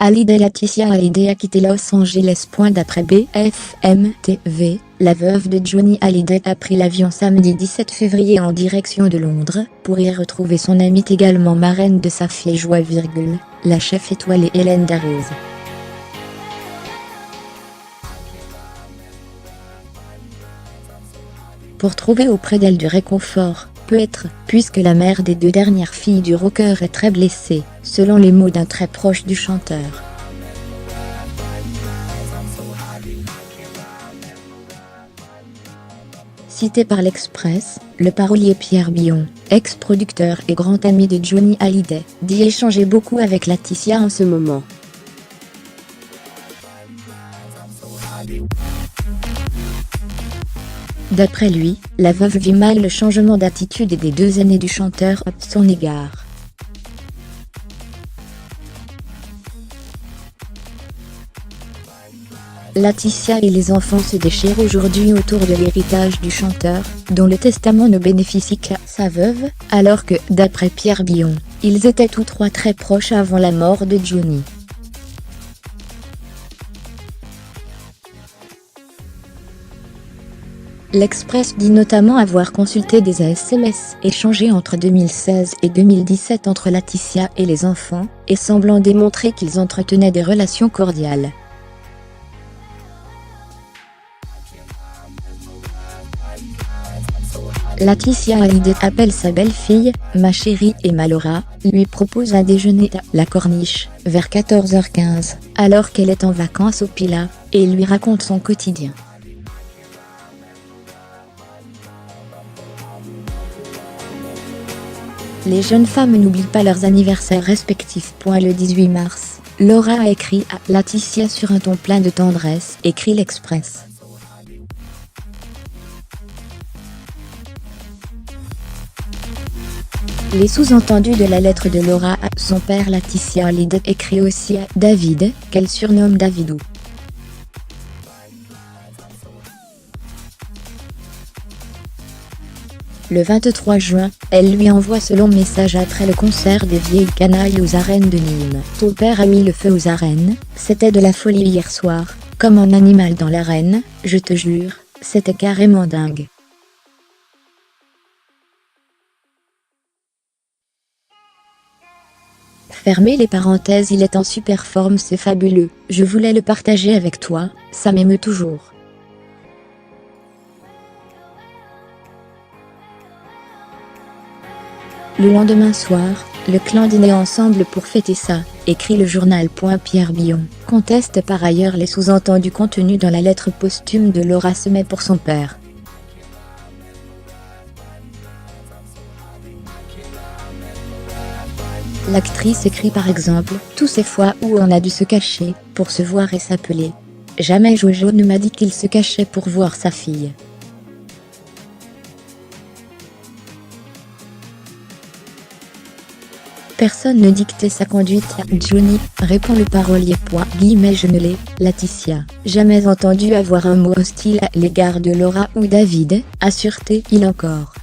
Hallyday. Laetitia Hallyday a quitté Los Angeles. D'après BFM TV, la veuve de Johnny Hallyday a pris l'avion samedi 17 février en direction de Londres, pour y retrouver son amie également marraine de sa fille Joie, la chef étoilée Hélène Darroze. Pour trouver auprès d'elle du réconfort, peut-être, puisque la mère des deux dernières filles du rocker est très blessée, selon les mots d'un très proche du chanteur. Cité par l'Express, le parolier Pierre Billon, ex-producteur et grand ami de Johnny Hallyday, dit échanger beaucoup avec Laetitia en ce moment. D'après lui, la veuve vit mal le changement d'attitude des deux aînés du chanteur à son égard. Laetitia et les enfants se déchirent aujourd'hui autour de l'héritage du chanteur, dont le testament ne bénéficie qu'à sa veuve, alors que, d'après Pierre Billon, ils étaient tous trois très proches avant la mort de Johnny. L'Express dit notamment avoir consulté des SMS échangés entre 2016 et 2017 entre Laetitia et les enfants, et semblant démontrer qu'ils entretenaient des relations cordiales. Laetitia Hallyday appelle sa belle-fille « ma chérie » et Malora lui propose un déjeuner à la Corniche, vers 14h15, alors qu'elle est en vacances au Pilat, et lui raconte son quotidien. Les jeunes femmes n'oublient pas leurs anniversaires respectifs. Le 18 mars, Laura a écrit à Laetitia sur un ton plein de tendresse, écrit l'Express. Les sous-entendus de la lettre de Laura à son père Laetitia Hallyday écrit aussi à David, qu'elle surnomme Davidou. Le 23 juin, elle lui envoie ce long message après le concert des Vieilles Canailles aux arènes de Nîmes. Ton père a mis le feu aux arènes, c'était de la folie hier soir, comme un animal dans l'arène, je te jure, c'était carrément dingue. Fermez les parenthèses. Il est en super forme, c'est fabuleux, je voulais le partager avec toi, ça m'émeut toujours. Le lendemain soir, le clan dînait ensemble pour fêter ça, écrit le journal. Pierre Billon conteste par ailleurs les sous-entendus contenus dans la lettre posthume de Laura Semet pour son père. L'actrice écrit par exemple « Tous ces fois où on a dû se cacher, pour se voir et s'appeler. Jamais Jojo ne m'a dit qu'il se cachait pour voir sa fille. » Personne ne dictait sa conduite à Johnny, répond le parolier. Je ne l'ai, Laetitia, jamais entendu avoir un mot hostile à l'égard de Laura ou David, assure-t-il encore.